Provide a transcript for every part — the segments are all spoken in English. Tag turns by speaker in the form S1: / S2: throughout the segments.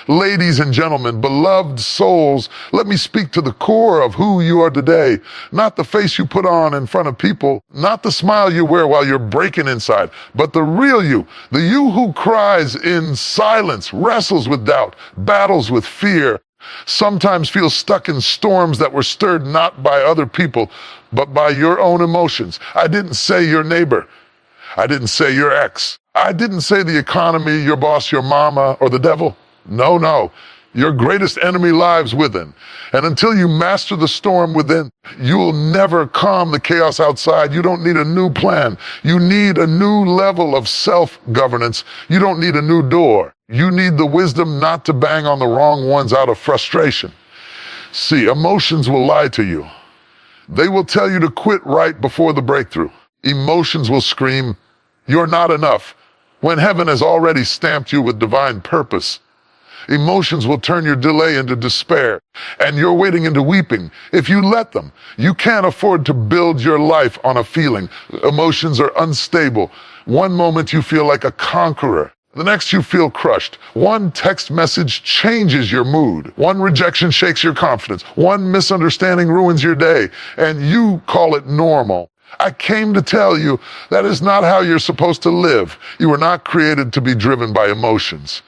S1: Ladies and gentlemen, beloved souls, let me speak to the core of who you are today. Not the face you put on in front of people, not the smile you wear while you're breaking inside, but the real you, the you who cries in silence, wrestles with doubt, battles with fear, sometimes feels stuck in storms that were stirred not by other people, but by your own emotions. I didn't say your neighbor. I didn't say your ex. I didn't say the economy, your boss, your mama, or the devil. No. Your greatest enemy lies within. And until you master the storm within, you'll never calm the chaos outside. You don't need a new plan. You need a new level of self-governance. You don't need a new door. You need the wisdom not to bang on the wrong ones out of frustration. See, emotions will lie to you. They will tell you to quit right before the breakthrough. Emotions will scream, "You're not enough," when heaven has already stamped you with divine purpose. Emotions will turn your delay into despair, and your waiting into weeping, if you let them. You can't afford to build your life on a feeling. Emotions are unstable. One moment you feel like a conqueror. The next you feel crushed. One text message changes your mood. One rejection shakes your confidence. One misunderstanding ruins your day, and you call it normal. I came to tell you that is not how you're supposed to live. You were not created to be driven by emotions.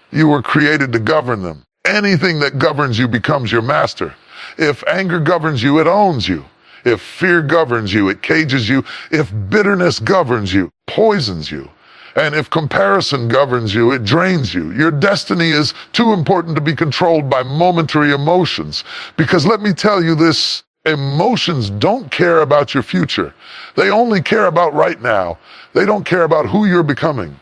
S1: You were created to govern them. Anything that governs you becomes your master. If anger governs you, it owns you. If fear governs you, it cages you. If bitterness governs you, poisons you. And if comparison governs you, it drains you. Your destiny is too important to be controlled by momentary emotions. Because let me tell you this, emotions don't care about your future. They only care about right now. They don't care about who you're becoming.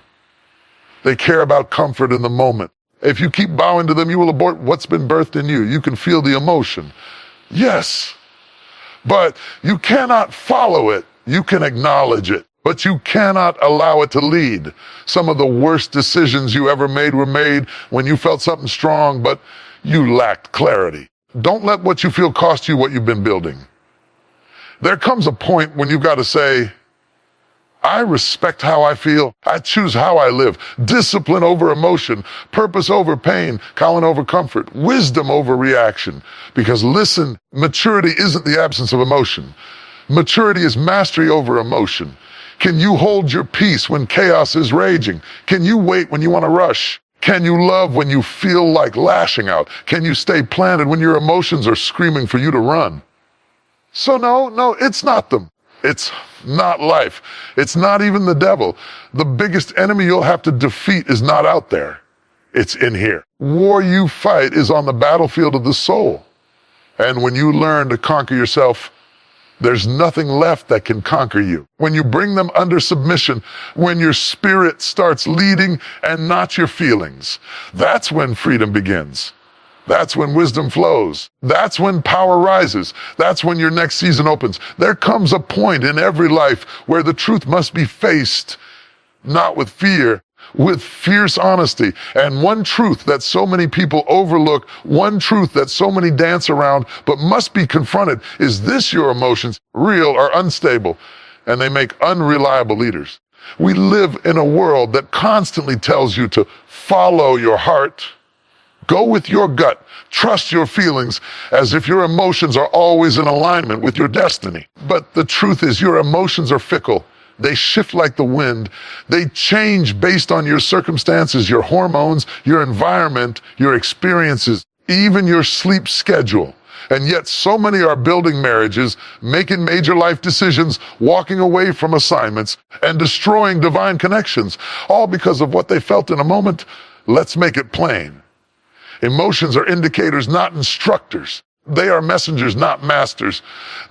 S1: They care about comfort in the moment. If you keep bowing to them, you will abort what's been birthed in you. You can feel the emotion. Yes, but you cannot follow it. You can acknowledge it, but you cannot allow it to lead. Some of the worst decisions you ever made were made when you felt something strong, but you lacked clarity. Don't let what you feel cost you what you've been building. There comes a point when you've got to say, I respect how I feel. I choose how I live. Discipline over emotion, purpose over pain, Colin over comfort, wisdom over reaction. Because listen, maturity isn't the absence of emotion. Maturity is mastery over emotion. Can you hold your peace when chaos is raging? Can you wait when you want to rush? Can you love when you feel like lashing out? Can you stay planted when your emotions are screaming for you to run? So no, it's not them. It's not life. It's not even the devil. The biggest enemy you'll have to defeat is not out there. It's in here. War you fight is on the battlefield of the soul. And when you learn to conquer yourself, there's nothing left that can conquer you. When you bring them under submission, when your spirit starts leading and not your feelings, that's when freedom begins. That's when wisdom flows. That's when power rises. That's when your next season opens. There comes a point in every life where the truth must be faced, not with fear, with fierce honesty. And one truth that so many people overlook, one truth that so many dance around, but must be confronted, is this: your emotions, real or unstable, and they make unreliable leaders. We live in a world that constantly tells you to follow your heart, go with your gut, trust your feelings, as if your emotions are always in alignment with your destiny. But the truth is, your emotions are fickle. They shift like the wind. They change based on your circumstances, your hormones, your environment, your experiences, even your sleep schedule. And yet so many are building marriages, making major life decisions, walking away from assignments, and destroying divine connections, all because of what they felt in a moment. Let's make it plain. Emotions are indicators, not instructors. They are messengers, not masters.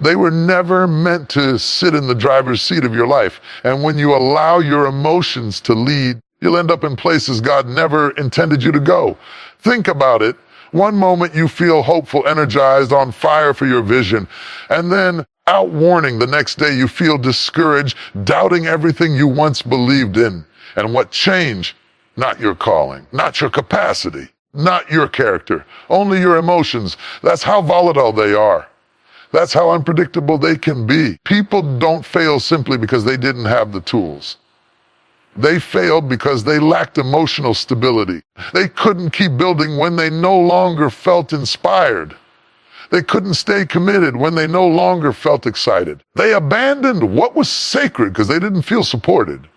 S1: They were never meant to sit in the driver's seat of your life. And when you allow your emotions to lead, you'll end up in places God never intended you to go. Think about it. One moment you feel hopeful, energized, on fire for your vision, and then out warning the next day you feel discouraged, doubting everything you once believed in. And what changed? Not your calling, not your capacity, not your character, only your emotions. That's how volatile they are. That's how unpredictable they can be. People don't fail simply because they didn't have the tools. They failed because they lacked emotional stability. They couldn't keep building when they no longer felt inspired. They couldn't stay committed when they no longer felt excited. They abandoned what was sacred because they didn't feel supported.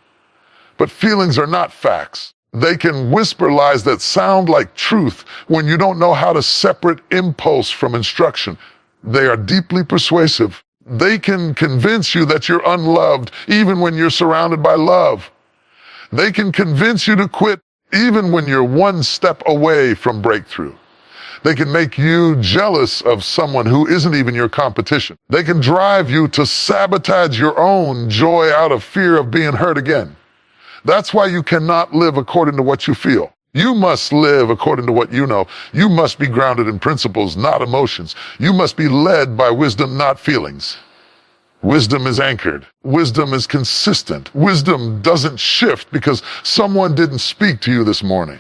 S1: But feelings are not facts. They can whisper lies that sound like truth when you don't know how to separate impulse from instruction. They are deeply persuasive. They can convince you that you're unloved even when you're surrounded by love. They can convince you to quit even when you're one step away from breakthrough. They can make you jealous of someone who isn't even your competition. They can drive you to sabotage your own joy out of fear of being hurt again. That's why you cannot live according to what you feel. You must live according to what you know. You must be grounded in principles, not emotions. You must be led by wisdom, not feelings. Wisdom is anchored. Wisdom is consistent. Wisdom doesn't shift because someone didn't speak to you this morning.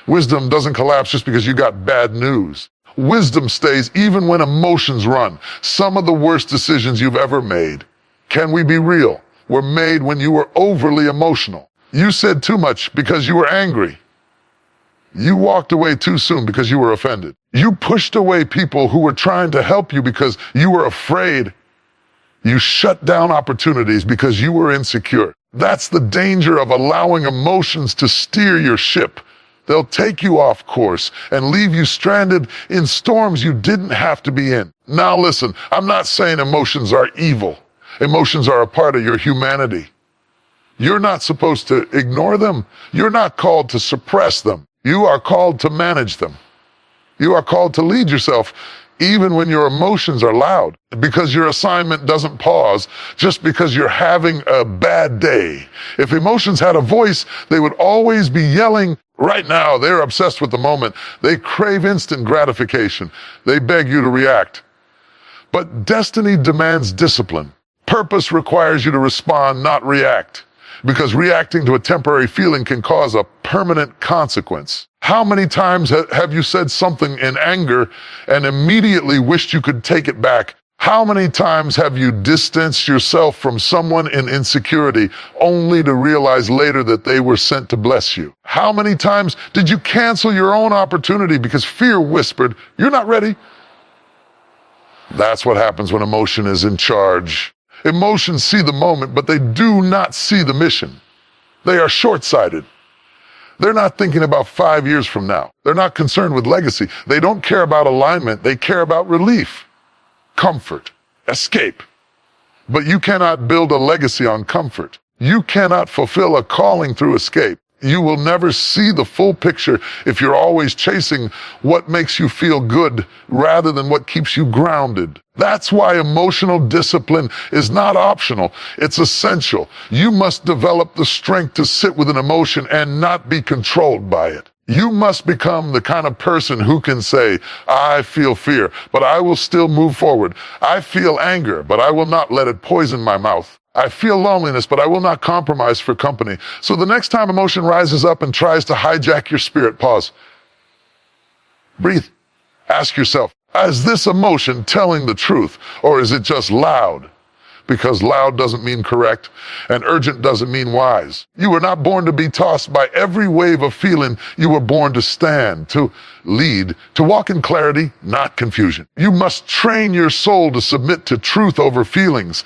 S1: Wisdom doesn't collapse just because you got bad news. Wisdom stays even when emotions run. Some of the worst decisions you've ever made, can we be real, were made when you were overly emotional. You said too much because you were angry. You walked away too soon because you were offended. You pushed away people who were trying to help you because you were afraid. You shut down opportunities because you were insecure. That's the danger of allowing emotions to steer your ship. They'll take you off course and leave you stranded in storms you didn't have to be in. Now listen, I'm not saying emotions are evil. Emotions are a part of your humanity. You're not supposed to ignore them. You're not called to suppress them. You are called to manage them. You are called to lead yourself even when your emotions are loud, because your assignment doesn't pause just because you're having a bad day. If emotions had a voice, they would always be yelling. Right now, they're obsessed with the moment. They crave instant gratification. They beg you to react. But destiny demands discipline. Purpose requires you to respond, not react, because reacting to a temporary feeling can cause a permanent consequence. How many times have you said something in anger and immediately wished you could take it back? How many times have you distanced yourself from someone in insecurity only to realize later that they were sent to bless you? How many times did you cancel your own opportunity because fear whispered, "You're not ready"? That's what happens when emotion is in charge. Emotions see the moment, but they do not see the mission. They are short-sighted. They're not thinking about 5 years from now. They're not concerned with legacy. They don't care about alignment. They care about relief, comfort, escape. But you cannot build a legacy on comfort. You cannot fulfill a calling through escape. You will never see the full picture if you're always chasing what makes you feel good rather than what keeps you grounded. That's why emotional discipline is not optional. It's essential. You must develop the strength to sit with an emotion and not be controlled by it. You must become the kind of person who can say, "I feel fear, but I will still move forward. I feel anger, but I will not let it poison my mouth. I feel loneliness, but I will not compromise for company." So the next time emotion rises up and tries to hijack your spirit, pause. Breathe. Ask yourself, is this emotion telling the truth, or is it just loud? Because loud doesn't mean correct, and urgent doesn't mean wise. You were not born to be tossed by every wave of feeling. You were born to stand, to lead, to walk in clarity, not confusion. You must train your soul to submit to truth over feelings.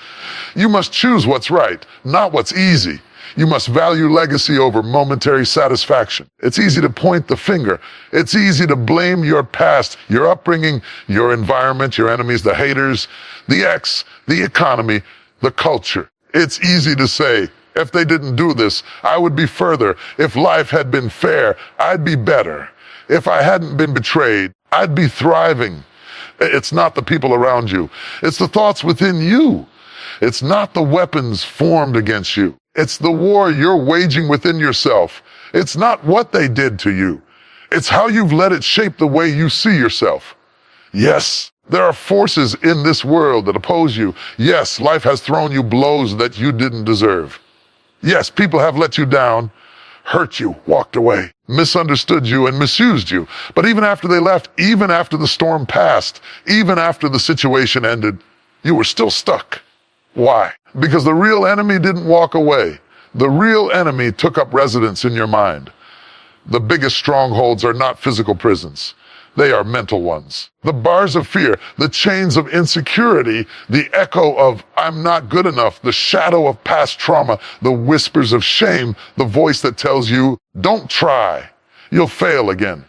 S1: You must choose what's right, not what's easy. You must value legacy over momentary satisfaction. It's easy to point the finger. It's easy to blame your past, your upbringing, your environment, your enemies, the haters, the ex, the economy, the culture. It's easy to say, if they didn't do this, I would be further. If life had been fair, I'd be better. If I hadn't been betrayed, I'd be thriving. It's not the people around you. It's the thoughts within you. It's not the weapons formed against you. It's the war you're waging within yourself. It's not what they did to you. It's how you've let it shape the way you see yourself. Yes, there are forces in this world that oppose you. Yes, life has thrown you blows that you didn't deserve. Yes, people have let you down, hurt you, walked away, misunderstood you, and misused you. But even after they left, even after the storm passed, even after the situation ended, you were still stuck. Why? Because the real enemy didn't walk away. The real enemy took up residence in your mind. The biggest strongholds are not physical prisons. They are mental ones. The bars of fear, the chains of insecurity, the echo of "I'm not good enough," the shadow of past trauma, the whispers of shame, the voice that tells you, "Don't try, you'll fail again."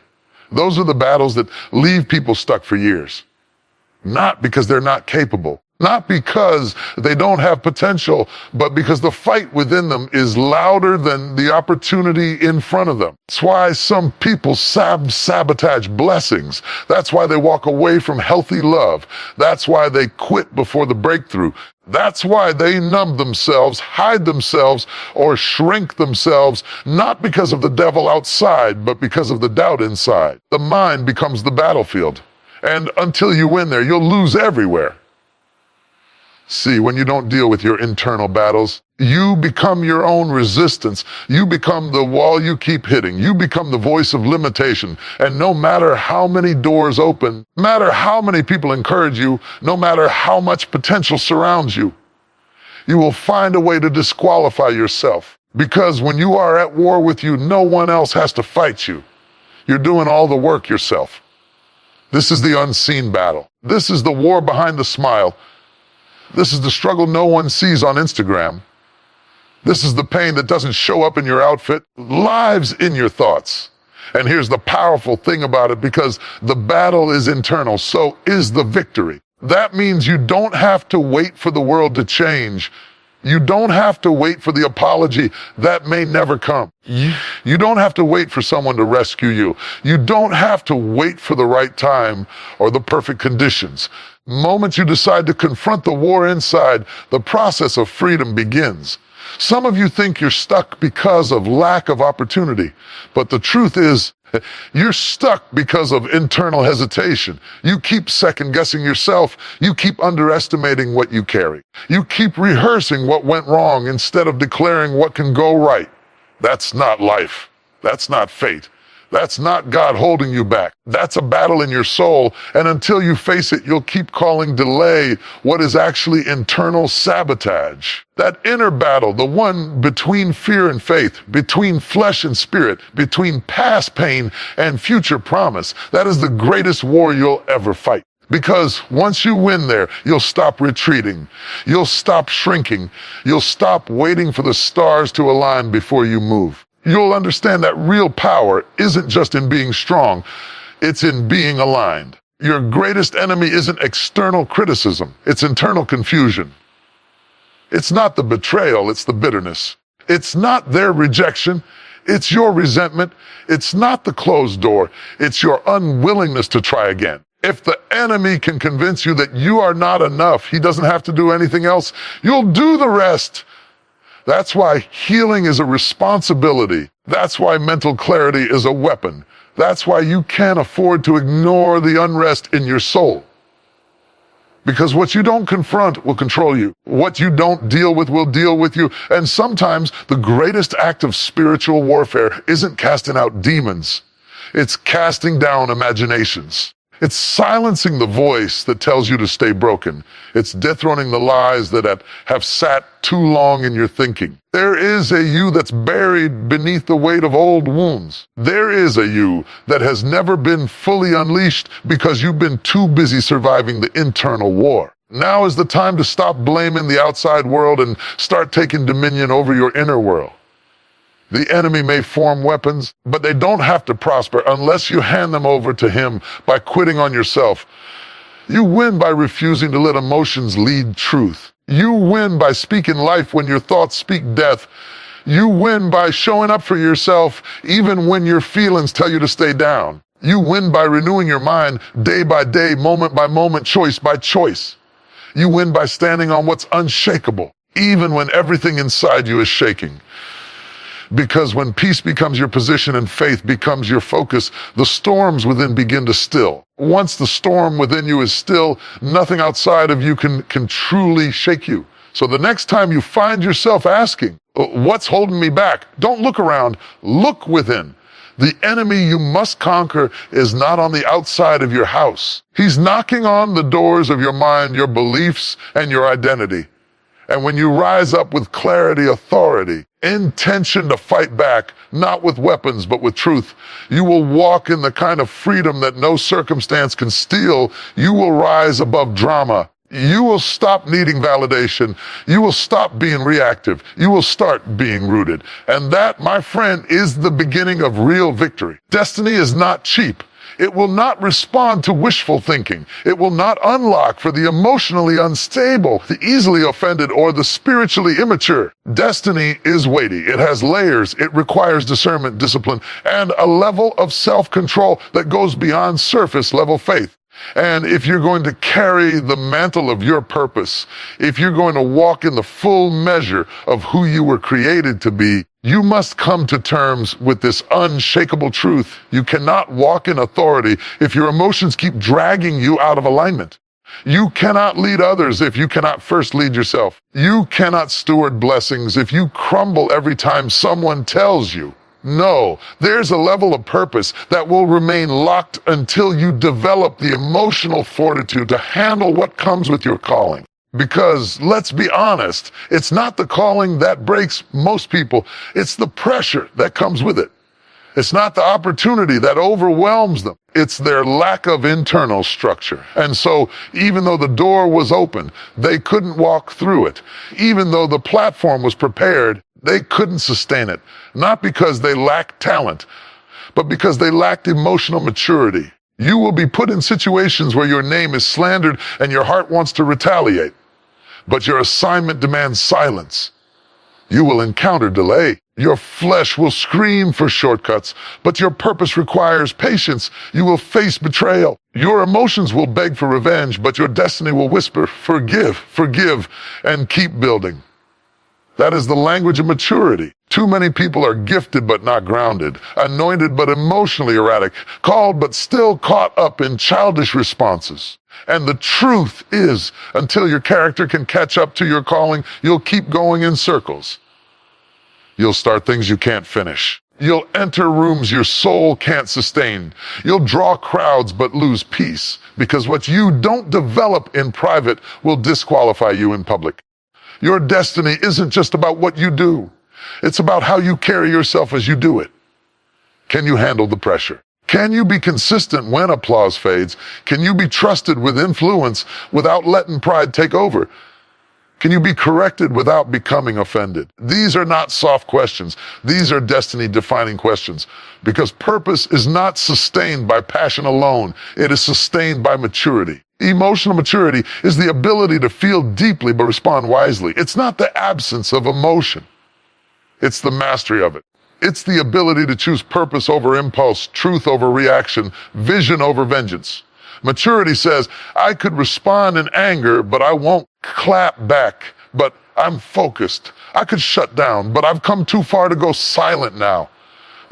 S1: Those are the battles that leave people stuck for years. Not because they're not capable, not because they don't have potential, but because the fight within them is louder than the opportunity in front of them. That's why some people sabotage blessings. That's why they walk away from healthy love. That's why they quit before the breakthrough. That's why they numb themselves, hide themselves, or shrink themselves, not because of the devil outside, but because of the doubt inside. The mind becomes the battlefield. And until you win there, you'll lose everywhere. See, when you don't deal with your internal battles, you become your own resistance. You become the wall you keep hitting. You become the voice of limitation. And no matter how many doors open, no matter how many people encourage you, no matter how much potential surrounds you, you will find a way to disqualify yourself. Because when you are at war with you, no one else has to fight you. You're doing all the work yourself. This is the unseen battle. This is the war behind the smile. This is the struggle no one sees on Instagram. This is the pain that doesn't show up in your outfit, lives in your thoughts. And here's the powerful thing about it, because the battle is internal, so is the victory. That means you don't have to wait for the world to change. You don't have to wait for the apology that may never come. You don't have to wait for someone to rescue you. You don't have to wait for the right time or the perfect conditions. The moment you decide to confront the war inside, the process of freedom begins. Some of you think you're stuck because of lack of opportunity, but the truth is, you're stuck because of internal hesitation. You keep second-guessing yourself. You keep underestimating what you carry. You keep rehearsing what went wrong instead of declaring what can go right. That's not life. That's not fate. That's not God holding you back. That's a battle in your soul, and until you face it, you'll keep calling delay what is actually internal sabotage. That inner battle, the one between fear and faith, between flesh and spirit, between past pain and future promise, that is the greatest war you'll ever fight. Because once you win there, you'll stop retreating. You'll stop shrinking. You'll stop waiting for the stars to align before you move. You'll understand that real power isn't just in being strong, it's in being aligned. Your greatest enemy isn't external criticism, it's internal confusion. It's not the betrayal, it's the bitterness. It's not their rejection, it's your resentment. It's not the closed door, it's your unwillingness to try again. If the enemy can convince you that you are not enough, he doesn't have to do anything else, you'll do the rest. That's why healing is a responsibility. That's why mental clarity is a weapon. That's why you can't afford to ignore the unrest in your soul. Because what you don't confront will control you. What you don't deal with will deal with you. And sometimes the greatest act of spiritual warfare isn't casting out demons. It's casting down imaginations. It's silencing the voice that tells you to stay broken. It's dethroning the lies that have sat too long in your thinking. There is a you that's buried beneath the weight of old wounds. There is a you that has never been fully unleashed because you've been too busy surviving the internal war. Now is the time to stop blaming the outside world and start taking dominion over your inner world. The enemy may form weapons, but they don't have to prosper unless you hand them over to him by quitting on yourself. You win by refusing to let emotions lead truth. You win by speaking life when your thoughts speak death. You win by showing up for yourself even when your feelings tell you to stay down. You win by renewing your mind day by day, moment by moment, choice by choice. You win by standing on what's unshakable, even when everything inside you is shaking. Because when peace becomes your position and faith becomes your focus, the storms within begin to still. Once the storm within you is still, nothing outside of you can truly shake you. So the next time you find yourself asking, what's holding me back? Don't look around, look within. The enemy you must conquer is not on the outside of your house. He's knocking on the doors of your mind, your beliefs, and your identity. And when you rise up with clarity, authority, intention to fight back, not with weapons, but with truth. You will walk in the kind of freedom that no circumstance can steal. You will rise above drama. You will stop needing validation. You will stop being reactive. You will start being rooted. And that, my friend, is the beginning of real victory. Destiny is not cheap. It will not respond to wishful thinking. It will not unlock for the emotionally unstable, the easily offended, or the spiritually immature. Destiny is weighty. It has layers. It requires discernment, discipline, and a level of self-control that goes beyond surface-level faith. And if you're going to carry the mantle of your purpose, if you're going to walk in the full measure of who you were created to be, you must come to terms with this unshakable truth. You cannot walk in authority if your emotions keep dragging you out of alignment. You cannot lead others if you cannot first lead yourself. You cannot steward blessings if you crumble every time someone tells you. No, there's a level of purpose that will remain locked until you develop the emotional fortitude to handle what comes with your calling. Because, let's be honest, it's not the calling that breaks most people, it's the pressure that comes with it. It's not the opportunity that overwhelms them, it's their lack of internal structure. And so, even though the door was open, they couldn't walk through it. Even though the platform was prepared, they couldn't sustain it. Not because they lacked talent, but because they lacked emotional maturity. You will be put in situations where your name is slandered and your heart wants to retaliate. But your assignment demands silence. You will encounter delay. Your flesh will scream for shortcuts, but your purpose requires patience. You will face betrayal. Your emotions will beg for revenge, but your destiny will whisper, forgive, forgive, and keep building. That is the language of maturity. Too many people are gifted but not grounded, anointed but emotionally erratic, called but still caught up in childish responses. And the truth is, until your character can catch up to your calling, you'll keep going in circles. You'll start things you can't finish. You'll enter rooms your soul can't sustain. You'll draw crowds but lose peace, because what you don't develop in private will disqualify you in public. Your destiny isn't just about what you do. It's about how you carry yourself as you do it. Can you handle the pressure? Can you be consistent when applause fades? Can you be trusted with influence without letting pride take over? Can you be corrected without becoming offended? These are not soft questions. These are destiny-defining questions. Because purpose is not sustained by passion alone. It is sustained by maturity. Emotional maturity is the ability to feel deeply but respond wisely. It's not the absence of emotion. It's the mastery of it. It's the ability to choose purpose over impulse, truth over reaction, vision over vengeance. Maturity says, I could respond in anger, but I won't clap back, but I'm focused. I could shut down, but I've come too far to go silent now.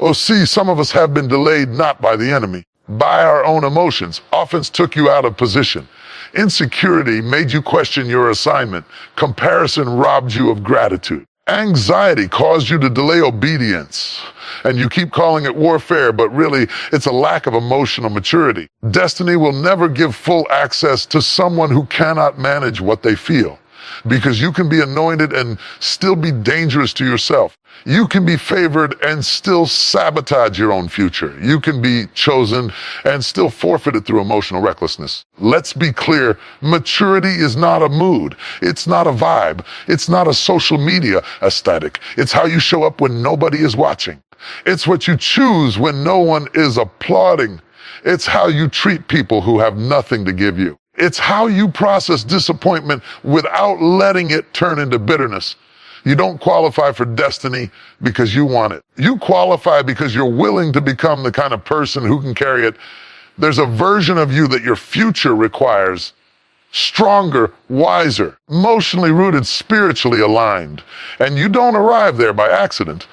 S1: Oh, see, some of us have been delayed not by the enemy, by our own emotions. Offense took you out of position. Insecurity made you question your assignment. Comparison robbed you of gratitude. Anxiety caused you to delay obedience. And you keep calling it warfare, but really, it's a lack of emotional maturity. Destiny will never give full access to someone who cannot manage what they feel. Because you can be anointed and still be dangerous to yourself. You can be favored and still sabotage your own future. You can be chosen and still forfeit it through emotional recklessness. Let's be clear, maturity is not a mood. It's not a vibe. It's not a social media aesthetic. It's how you show up when nobody is watching. It's what you choose when no one is applauding. It's how you treat people who have nothing to give you. It's how you process disappointment without letting it turn into bitterness. You don't qualify for destiny because you want it. You qualify because you're willing to become the kind of person who can carry it. There's a version of you that your future requires. Stronger, wiser, emotionally rooted, spiritually aligned. And you don't arrive there by accident.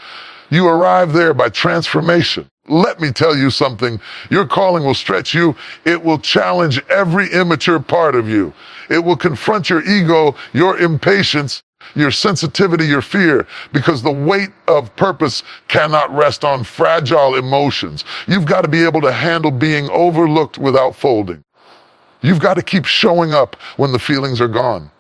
S1: You arrive there by transformation. Let me tell you something. Your calling will stretch you. It will challenge every immature part of you. It will confront your ego, your impatience, your sensitivity, your fear, because the weight of purpose cannot rest on fragile emotions. You've got to be able to handle being overlooked without folding. You've got to keep showing up when the feelings are gone.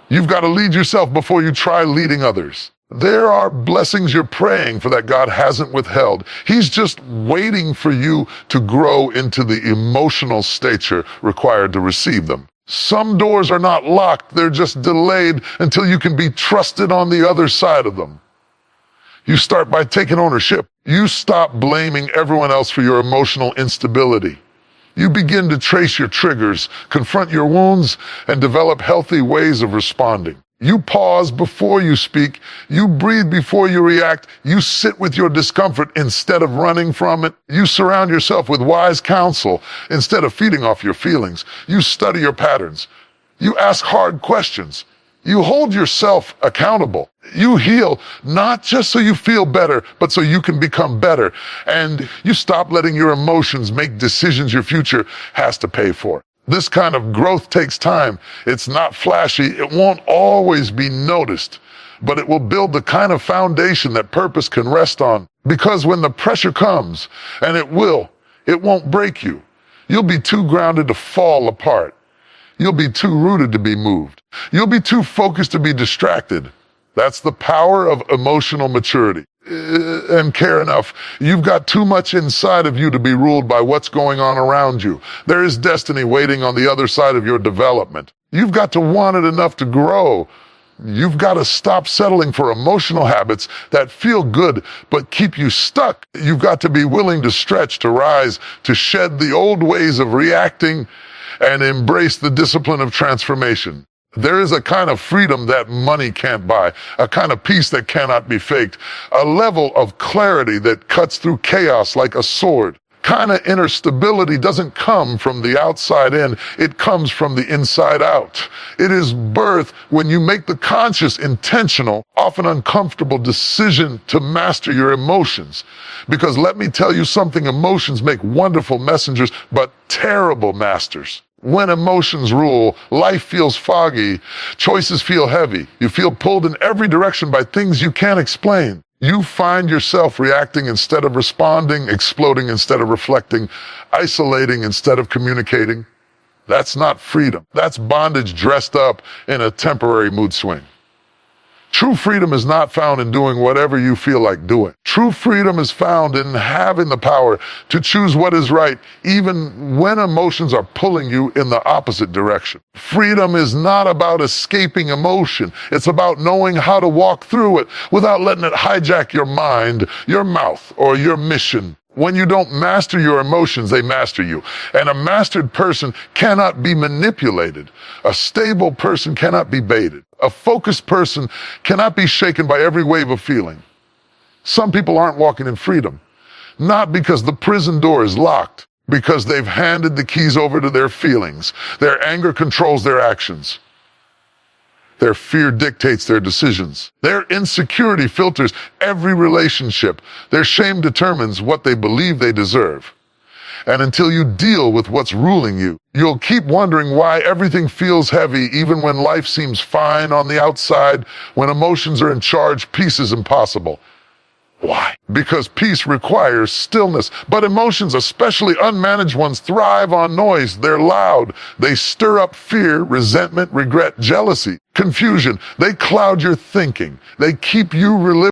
S1: You've got to lead yourself before you try leading others. There are blessings you're praying for that God hasn't withheld. He's just waiting for you to grow into the emotional stature required to receive them. Some doors are not locked, they're just delayed until you can be trusted on the other side of them. You start by taking ownership. You stop blaming everyone else for your emotional instability. You begin to trace your triggers, confront your wounds, and develop healthy ways of responding. You pause before you speak. You breathe before you react. You sit with your discomfort instead of running from it. You surround yourself with wise counsel instead of feeding off your feelings. You study your patterns. You ask hard questions. You hold yourself accountable. You heal, not just so you feel better, but so you can become better. And you stop letting your emotions make decisions your future has to pay for. This kind of growth takes time. It's not flashy. It won't always be noticed, but it will build the kind of foundation that purpose can rest on. Because when the pressure comes, and it won't break you. You'll be too grounded to fall apart. You'll be too rooted to be moved. You'll be too focused to be distracted. That's the power of emotional maturity. And care enough. You've got too much inside of you to be ruled by what's going on around you. There is destiny waiting on the other side of your development. You've got to want it enough to grow. You've got to stop settling for emotional habits that feel good but keep you stuck. You've got to be willing to stretch, to rise, to shed the old ways of reacting and embrace the discipline of transformation. There is a kind of freedom that money can't buy, a kind of peace that cannot be faked, a level of clarity that cuts through chaos like a sword. Kind of inner stability doesn't come from the outside in, it comes from the inside out. It is birth when you make the conscious, intentional, often uncomfortable decision to master your emotions. Because let me tell you something, emotions make wonderful messengers, but terrible masters. When emotions rule, life feels foggy, choices feel heavy. You feel pulled in every direction by things you can't explain. You find yourself reacting instead of responding, exploding instead of reflecting, isolating instead of communicating. That's not freedom. That's bondage dressed up in a temporary mood swing. True freedom is not found in doing whatever you feel like doing. True freedom is found in having the power to choose what is right, even when emotions are pulling you in the opposite direction. Freedom is not about escaping emotion. It's about knowing how to walk through it without letting it hijack your mind, your mouth, or your mission. When you don't master your emotions, they master you. And a mastered person cannot be manipulated. A stable person cannot be baited. A focused person cannot be shaken by every wave of feeling. Some people aren't walking in freedom, not because the prison door is locked, because they've handed the keys over to their feelings. Their anger controls their actions. Their fear dictates their decisions. Their insecurity filters every relationship. Their shame determines what they believe they deserve. And until you deal with what's ruling you, you'll keep wondering why everything feels heavy even when life seems fine on the outside. When emotions are in charge, peace is impossible. Why? Because peace requires stillness. But emotions, especially unmanaged ones, thrive on noise. They're loud. They stir up fear, resentment, regret, jealousy, confusion. They cloud your thinking. They keep you reliving